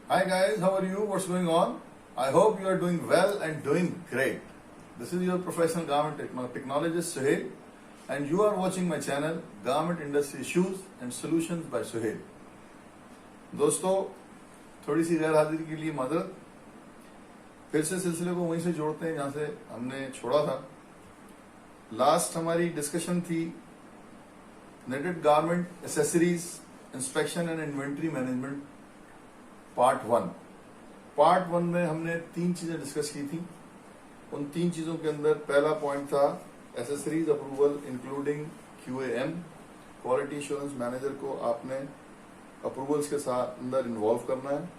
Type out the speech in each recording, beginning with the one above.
Hi guys, how are you? What's going on? I hope you are doing well and doing great. This is your professional garment technologist Suhail, and you are watching my channel Garment Industry Issues and Solutions by Suhail. दोस्तों, थोड़ी सी गैर हाजिरी के लिए माजरत। फिर से सिलसिले को वहीं से जोड़ते हैं जहां से हमने छोड़ा था। लास्ट हमारी डिस्कशन थी knitted garment accessories inspection and inventory management part 1। Part 1 में हमने 3 चीजें डिस्कस की थी। उन 3 चीजों के अंदर पहला पॉइंट था accessories approval including QAM, quality assurance manager को आपने अप्रूवल्स के साथ अंदर इन्वॉल्व करना है।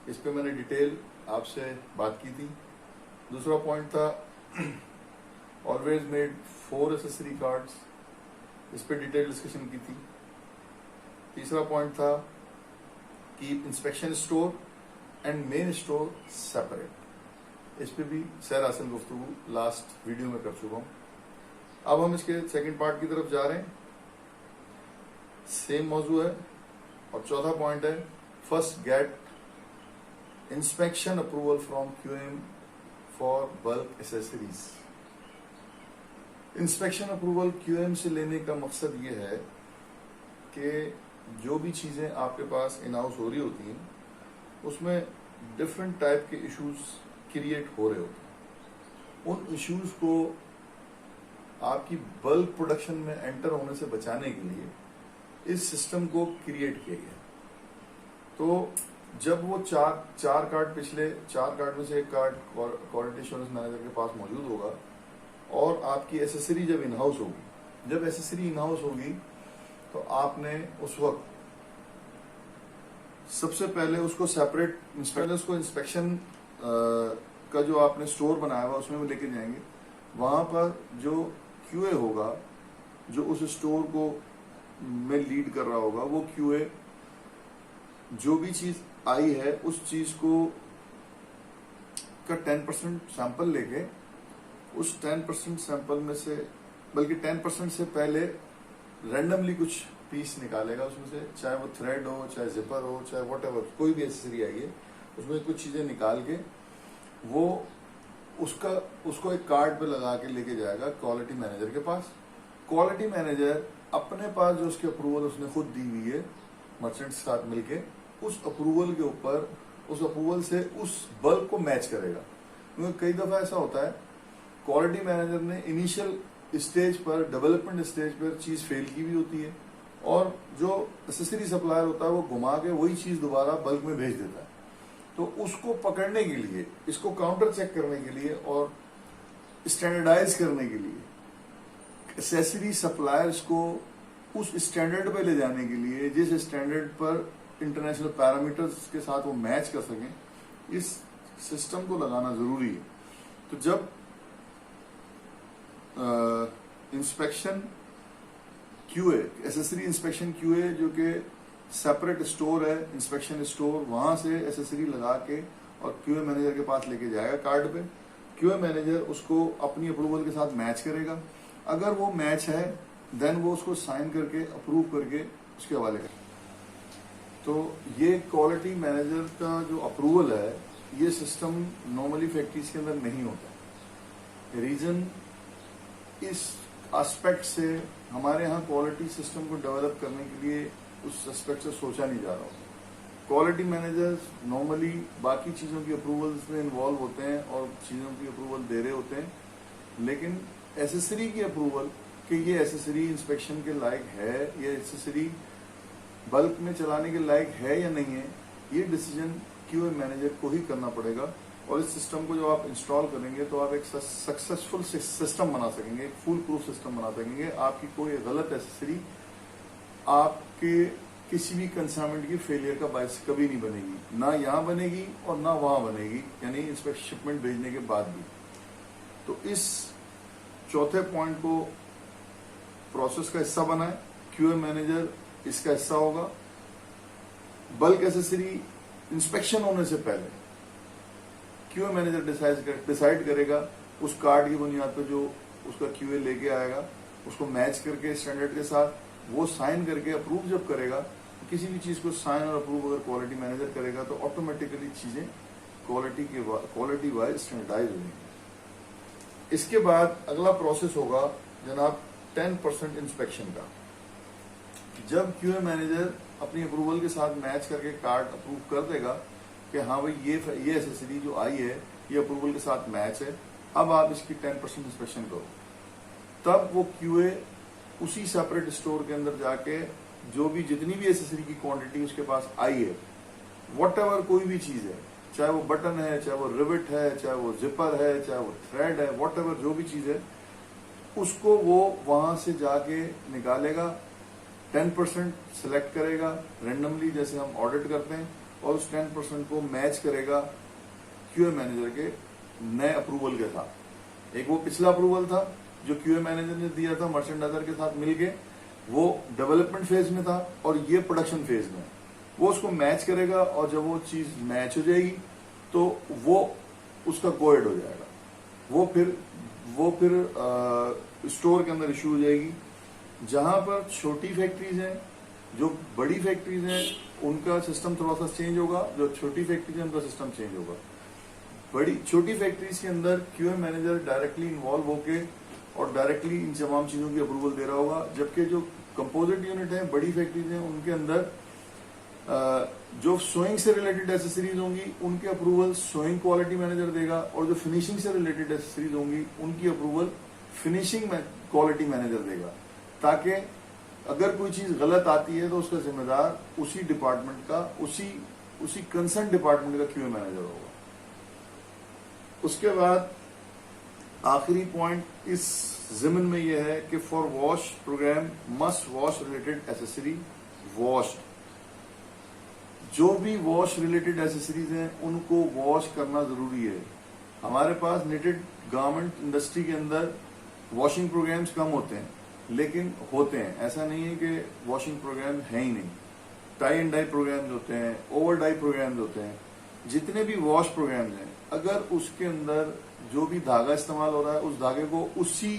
इस पे मैंने डिटेल आपसे बात की थी। दूसरा पॉइंट था ऑलवेज मेड 4 एसेसरी कार्ड्स, इस पे डिटेल डिस्कशन की थी। तीसरा पॉइंट था keep inspection store and main store separate, इस पे भी सैर हासिल गुफ्तगू लास्ट वीडियो में कर चुका हूं। अब हम इसके सेकंड पार्ट की तरफ जा रहे हैं। सेम मौजू है और चौथा पॉइंट है first gate inspection approval from QAM for bulk accessories. Inspection approval QAM से लेने का मकसद ये है कि जो भी चीजें आपके पास इन हाउस हो रही होती हैं उसमें डिफरेंट टाइप के इश्यूज क्रिएट हो रहे होते हैं। उन इश्यूज को आपकी बल्क प्रोडक्शन में एंटर होने से बचाने के लिए इस सिस्टम को क्रिएट किया गया। तो जब वो चार कार्ड पिछले 4 कार्ड में से एक कार्ड क्वालिटी एश्योरेंस मैनेजर के पास मौजूद होगा और आपकी एसेसरी जब इन हाउस होगी, जब एसेसरी इन हाउस होगी तो आपने उस वक्त सबसे पहले उसको सेपरेट उसको इंस्पेक्शन का जो आपने स्टोर बनाया हुआ उसमें लेके जाएंगे। वहां पर जो QA होगा, जो उस स्टोर को में लीड कर रहा होगा, वो QA जो भी चीज आई है उस चीज को का 10% सैंपल लेके उस 10% सैंपल में से, बल्कि 10% से पहले रैंडमली कुछ पीस निकालेगा उसमें से, चाहे वो थ्रेड हो, चाहे जिपर हो, चाहे व्हाटएवर, कोई भी एसेसरी आई है उसमें कुछ चीजें निकाल के वो उसको एक कार्ड पे लगा के लेके जाएगा क्वालिटी मैनेजर के पास। क्वालिटी मैनेजर अपने पास जो उसकी अप्रूवल उसने खुद दी हुई है मर्चेंट के साथ मिलके, उस अप्रूवल के ऊपर उस अप्रूवल से उस बल्क को मैच करेगा। क्योंकि कई दफा ऐसा होता है क्वालिटी मैनेजर ने इनिशियल स्टेज पर, डेवलपमेंट स्टेज पर चीज फेल की भी होती है और जो एसेसरी सप्लायर होता है वो घुमा के वही चीज दोबारा बल्क में भेज देता है। तो उसको पकड़ने के लिए, इसको काउंटर चेक करने के लिए और स्टैंडर्डाइज करने के लिए, एसेसरी सप्लायर्स को उस स्टैंडर्ड पे ले जाने के लिए, जिस स्टैंडर्ड पर इंटरनेशनल पैरामीटर्स के साथ वो मैच कर सकें, इस सिस्टम को लगाना जरूरी है। तो जब inspection QA, accessory inspection QA जो कि सेपरेट स्टोर है, इंस्पेक्शन स्टोर, वहां से एसेसरी लगा के और QA मैनेजर के पास लेके जाएगा कार्ड पे। QA मैनेजर उसको अपनी अप्रूवल के साथ मैच करेगा। अगर वो मैच है देन वो उसको साइन करके अप्रूव करके उसके हवाले करेगा। तो ये क्वालिटी मैनेजर का जो अप्रूवल है, ये सिस्टम नॉर्मली फैक्ट्रीज के अंदर नहीं होता। रीजन इस एस्पेक्ट से हमारे यहाँ क्वालिटी सिस्टम को डेवलप करने के लिए उस एस्पेक्ट से सोचा नहीं जा रहा होता। क्वालिटी मैनेजर्स नॉर्मली बाकी चीजों की अप्रूवल्स में इन्वॉल्व होते हैं और चीजों की अप्रूवल दे रहे होते हैं, लेकिन एसेसरी की अप्रूवल कि ये एसेसरी इंस्पेक्शन के लायक है, ये एसेसरी बल्क में चलाने के लायक है या नहीं है, ये डिसीजन QA मैनेजर को ही करना पड़ेगा। और इस सिस्टम को जब आप इंस्टॉल करेंगे तो आप एक सक्सेसफुल सिस्टम बना सकेंगे, एक फुल प्रूफ सिस्टम बना सकेंगे। आपकी कोई गलत एसेसरी आपके किसी भी कंसाइनमेंट की फेलियर का बायस कभी नहीं बनेगी, ना यहाँ बनेगी और ना वहां बनेगी, यानी इंस्पेक्शन शिपमेंट भेजने के बाद भी। तो इस चौथे पॉइंट को प्रोसेस का हिस्सा बनाए, QA मैनेजर इसका हिस्सा होगा। बल्क एसेसरी इंस्पेक्शन होने से पहले QA मैनेजर डिसाइड करेगा उस कार्ड की बुनियाद पर जो उसका QA लेके आएगा, उसको मैच करके स्टैंडर्ड के साथ वो साइन करके अप्रूव जब करेगा किसी भी चीज को साइन और अप्रूव अगर क्वालिटी मैनेजर करेगा तो ऑटोमेटिकली चीजें क्वालिटी वाइज स्टैंडर्डाइज होंगी। इसके बाद अगला प्रोसेस होगा जनाब 10% इंस्पेक्शन का। जब क्यूए मैनेजर अपनी अप्रूवल के साथ मैच करके कार्ड अप्रूव कर देगा कि हाँ भाई ये एसेसरी जो आई है ये अप्रूवल के साथ मैच है, अब आप इसकी 10% इंस्पेक्शन करो, तब वो क्यूए उसी सेपरेट स्टोर के अंदर जाके जो भी जितनी भी एसेसरी की क्वांटिटी उसके पास आई है, व्हाटएवर कोई भी चीज है, चाहे वो बटन है, चाहे वो रिविट है, चाहे वो जिपर है, चाहे वो थ्रेड है, व्हाटएवर जो भी चीज है, उसको वो वहां से जाके निकालेगा, 10% सिलेक्ट करेगा रेंडमली जैसे हम ऑडिट करते हैं, और उस 10% को मैच करेगा क्यूए मैनेजर के नए अप्रूवल के साथ। एक वो पिछला अप्रूवल था जो क्यूए मैनेजर ने दिया था मर्चेंडाइजर के साथ मिलके, वो डेवलपमेंट फेज में था, और ये प्रोडक्शन फेज में। वो उसको मैच करेगा और जब वो चीज मैच हो जाएगी तो वो उसका कोएड हो जाएगा, वो फिर स्टोर के अंदर इशू हो जाएगी। जहां पर छोटी फैक्ट्रीज हैं, जो बड़ी फैक्ट्रीज हैं उनका सिस्टम थोड़ा सा चेंज होगा, जो छोटी फैक्ट्रीज है उनका सिस्टम चेंज होगा। छोटी फैक्ट्रीज के अंदर क्यूए मैनेजर डायरेक्टली इन्वॉल्व होके और डायरेक्टली इन तमाम चीजों की अप्रूवल दे रहा होगा, जबकि जो कंपोजिट यूनिट है, बड़ी फैक्ट्रीज हैं, उनके अंदर जो सोइंग से रिलेटेड एसेसरीज होंगी उनके अप्रूवल सोइंग क्वालिटी मैनेजर देगा, और जो फिनिशिंग से रिलेटेड एसेसरीज होंगी उनकी अप्रूवल फिनिशिंग क्वालिटी मैनेजर देगा, ताकि अगर कोई चीज गलत आती है तो उसका जिम्मेदार उसी डिपार्टमेंट का, उसी कंसर्न डिपार्टमेंट का क्यूए मैनेजर होगा। उसके बाद आखिरी पॉइंट इस जिम्न में यह है कि for wash program must wash related accessory washed. जो भी वॉश रिलेटेड एसेसरीज हैं उनको वॉश करना जरूरी है। हमारे पास निटेड गारमेंट इंडस्ट्री के अंदर वॉशिंग प्रोग्राम्स कम होते हैं, लेकिन होते हैं, ऐसा नहीं है कि वॉशिंग प्रोग्राम है ही नहीं। टाई एंड डाई प्रोग्राम्स होते हैं, ओवर डाई प्रोग्राम्स होते हैं। जितने भी वॉश प्रोग्राम्स हैं, अगर उसके अंदर जो भी धागा इस्तेमाल हो रहा है उस धागे को उसी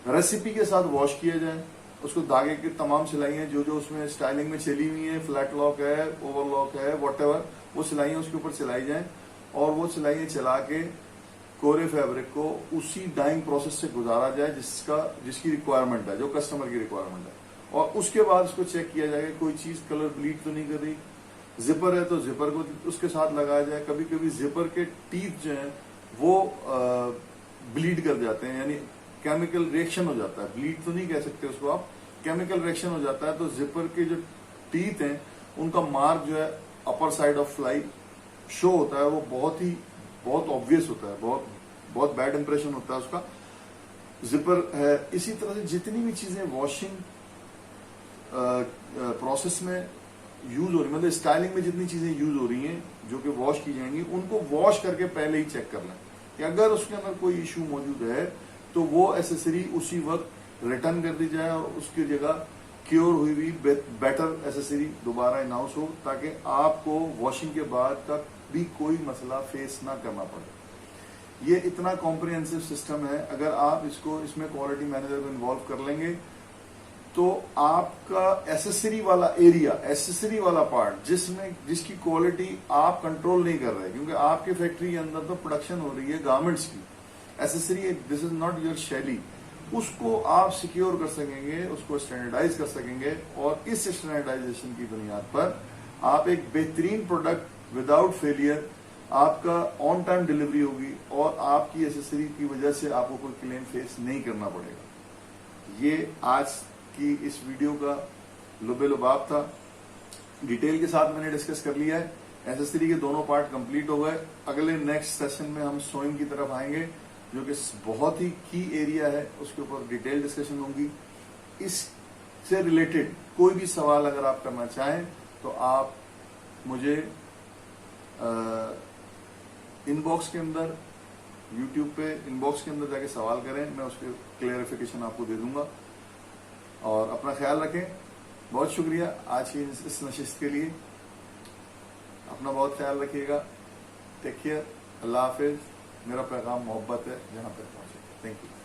रेसिपी के साथ वॉश किया जाए, उसको धागे की तमाम सिलाइयां जो उसमें स्टाइलिंग में चली हुई है, फ्लैट लॉक है, ओवरलॉक है, व्हाटएवर, वो सिलाइयां उसके ऊपर सिलाई जाए, और वो सिलाइयां चला के कोरे फैब्रिक को उसी डाइंग प्रोसेस से गुजारा जाए जिसकी रिक्वायरमेंट है, जो कस्टमर की रिक्वायरमेंट है, और उसके बाद उसको चेक किया जाएगा कोई चीज कलर ब्लीड तो नहीं कर रही। जिपर है तो जिपर को उसके साथ लगाया जाए। कभी कभी जिपर के टीथ जो हैं वो ब्लीड कर जाते हैं, यानी केमिकल रिएक्शन हो जाता है, ब्लीड तो नहीं कह सकते उसको आप, केमिकल रिएक्शन हो जाता है, तो जिपर के जो टीथ हैं उनका मार्क जो है upper side of fly show होता है, वो बहुत ऑब्वियस होता है, बहुत बैड इंप्रेशन होता है उसका। जिपर है। इसी तरह से जितनी भी चीजें वॉशिंग प्रोसेस में यूज हो रही, मतलब स्टाइलिंग में जितनी चीजें यूज हो रही हैं जो कि वॉश की जाएंगी, उनको वॉश करके पहले ही चेक कर लें कि अगर उसके अंदर कोई इश्यू मौजूद है तो वो एसेसरी उसी वक्त रिटर्न कर दी जाए और उसकी जगह क्योर हुई हुई बेटर एसेसरी दोबारा अनाउंस हो, ताकि आपको वॉशिंग के बाद का भी कोई मसला फेस ना करना पड़े। ये इतना कॉम्प्रिहेंसिव सिस्टम है, अगर आप इसमें क्वालिटी मैनेजर को इन्वॉल्व कर लेंगे तो आपका एसेसरी वाला एरिया, एसेसरी वाला पार्ट जिसकी क्वालिटी आप कंट्रोल नहीं कर रहे, क्योंकि आपके फैक्ट्री के अंदर तो प्रोडक्शन हो रही है गारमेंट्स की, accessory this is not your शैली, उसको आप सिक्योर कर सकेंगे, उसको स्टैंडर्डाइज कर सकेंगे, और इस स्टैंडर्डाइजेशन की बुनियाद पर आप एक बेहतरीन प्रोडक्ट विदाउट फेलियर, आपका ऑन टाइम डिलीवरी होगी, और आपकी एसेसरी की वजह से आपको कोई क्लेम फेस नहीं करना पड़ेगा। ये आज की इस वीडियो का लुबे लुबाब था, डिटेल के साथ मैंने डिस्कस कर लिया है। एसेसरी के दोनों पार्ट कंप्लीट हो गए। अगले नेक्स्ट सेशन में हम सोइंग की तरफ आएंगे, जो कि बहुत ही की एरिया है, उसके ऊपर डिटेल डिस्कशन होगी। इससे रिलेटेड कोई भी सवाल अगर आप करना चाहें तो आप मुझे इनबॉक्स के अंदर, यूट्यूब पे इनबॉक्स के अंदर जाके सवाल करें, मैं उसके क्लेरिफिकेशन आपको दे दूंगा। और अपना ख्याल रखें। बहुत शुक्रिया आज की इस नशिस्त के लिए। अपना बहुत ख्याल रखिएगा। Take care. अल्लाह हाफिज। मेरा पैगाम मोहब्बत है जहां तक पहुंचे। Thank you.